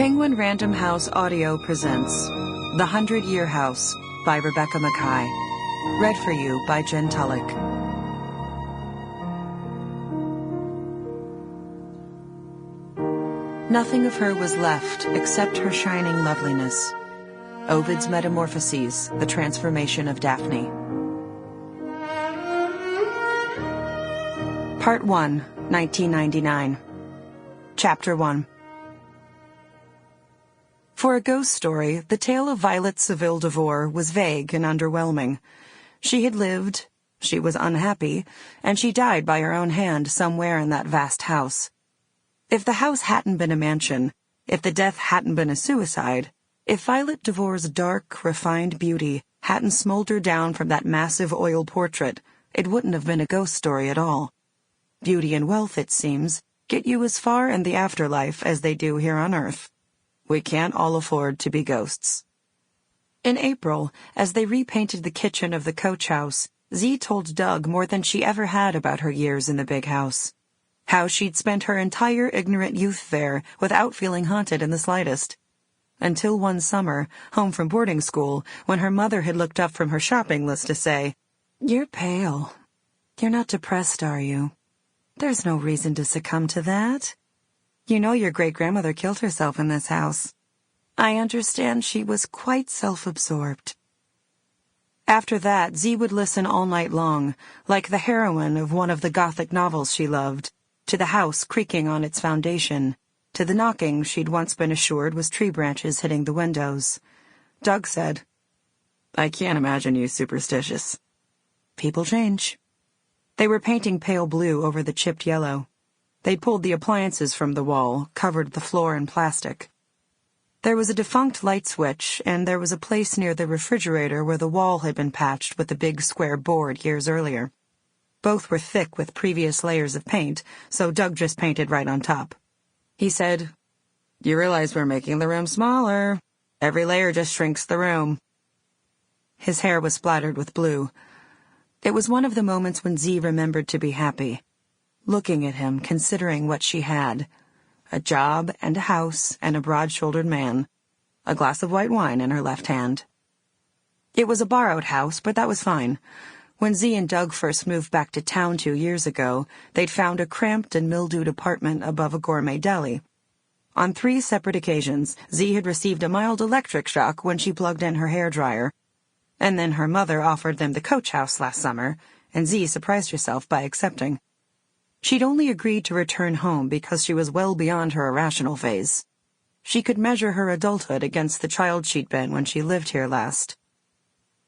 Penguin Random House Audio presents The 100-Year House by Rebecca Makkai. Read for you by Jen Tullock. Nothing of her was left except her shining loveliness. Ovid's Metamorphoses, The Transformation of Daphne. Part 1, 1999. Chapter 1. For a ghost story, the tale of Violet Devohr was vague and underwhelming. She had lived, she was unhappy, and she died by her own hand somewhere in that vast house. If the house hadn't been a mansion, if the death hadn't been a suicide, if Violet Devohr's dark, refined beauty hadn't smoldered down from that massive oil portrait, it wouldn't have been a ghost story at all. Beauty and wealth, it seems, get you as far in the afterlife as they do here on Earth. We can't all afford to be ghosts. In April, as they repainted the kitchen of the coach house, Zee told Doug more than she ever had about her years in the big house. How she'd spent her entire ignorant youth there without feeling haunted in the slightest. Until one summer, home from boarding school, when her mother had looked up from her shopping list to say, "You're pale. You're not depressed, are you? There's no reason to succumb to that. You know your great-grandmother killed herself in this house. I understand she was quite self-absorbed." After that, Zee would listen all night long, like the heroine of one of the Gothic novels she loved, to the house creaking on its foundation, to the knocking she'd once been assured was tree branches hitting the windows. Doug said, "I can't imagine you superstitious." People change. They were painting pale blue over the chipped yellow. They'd pulled the appliances from the wall, covered the floor in plastic. There was a defunct light switch, and there was a place near the refrigerator where the wall had been patched with a big square board years earlier. Both were thick with previous layers of paint, so Doug just painted right on top. He said, "You realize we're making the room smaller. Every layer just shrinks the room." His hair was splattered with blue. It was one of the moments when Zee remembered to be happy. Looking at him, considering what she had. A job and a house and a broad-shouldered man. A glass of white wine in her left hand. It was a borrowed house, but that was fine. When Zee and Doug first moved back to town 2 years ago, they'd found a cramped and mildewed apartment above a gourmet deli. On 3 separate occasions, Zee had received a mild electric shock when she plugged in her hairdryer. And then her mother offered them the coach house last summer, and Zee surprised herself by accepting. She'd only agreed to return home because she was well beyond her irrational phase. She could measure her adulthood against the child she'd been when she lived here last.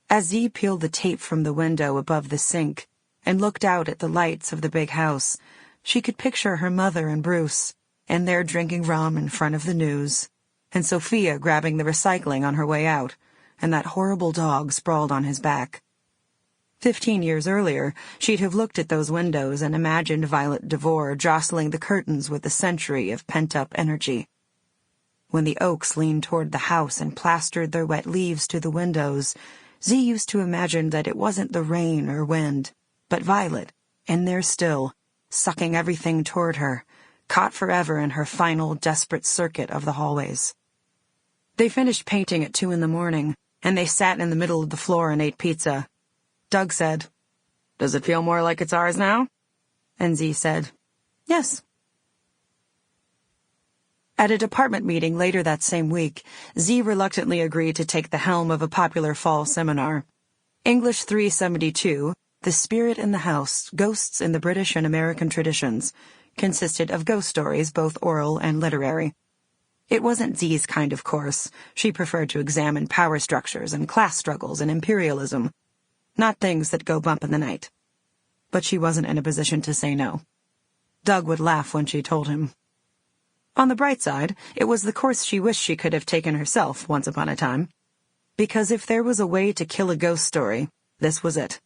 As Zee peeled the tape from the window above the sink and looked out at the lights of the big house, she could picture her mother and Bruce, and they're drinking rum in front of the news, and Sophia grabbing the recycling on her way out, and that horrible dog sprawled on his back. 15 years earlier, she'd have looked at those windows and imagined Violet Devohr jostling the curtains with a century of pent-up energy. When the oaks leaned toward the house and plastered their wet leaves to the windows, Zee used to imagine that it wasn't the rain or wind, but Violet, in there still, sucking everything toward her, caught forever in her final, desperate circuit of the hallways. They finished painting at 2 a.m, and they sat in the middle of the floor and ate pizza. Doug said, "Does it feel more like it's ours now?" And Zee said, "Yes." At a department meeting later that same week, Zee reluctantly agreed to take the helm of a popular fall seminar. English 372, The Spirit in the House, Ghosts in the British and American Traditions, consisted of ghost stories, both oral and literary. It wasn't Zee's kind of course. She preferred to examine power structures and class struggles and imperialism. Not things that go bump in the night. But she wasn't in a position to say no. Doug would laugh when she told him. On the bright side, it was the course she wished she could have taken herself once upon a time. Because if there was a way to kill a ghost story, this was it.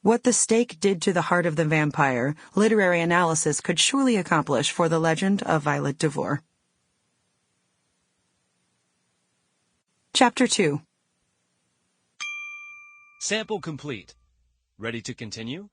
What the stake did to the heart of the vampire, literary analysis could surely accomplish for the legend of Violet Devohr. Chapter 2. Sample complete. Ready to continue?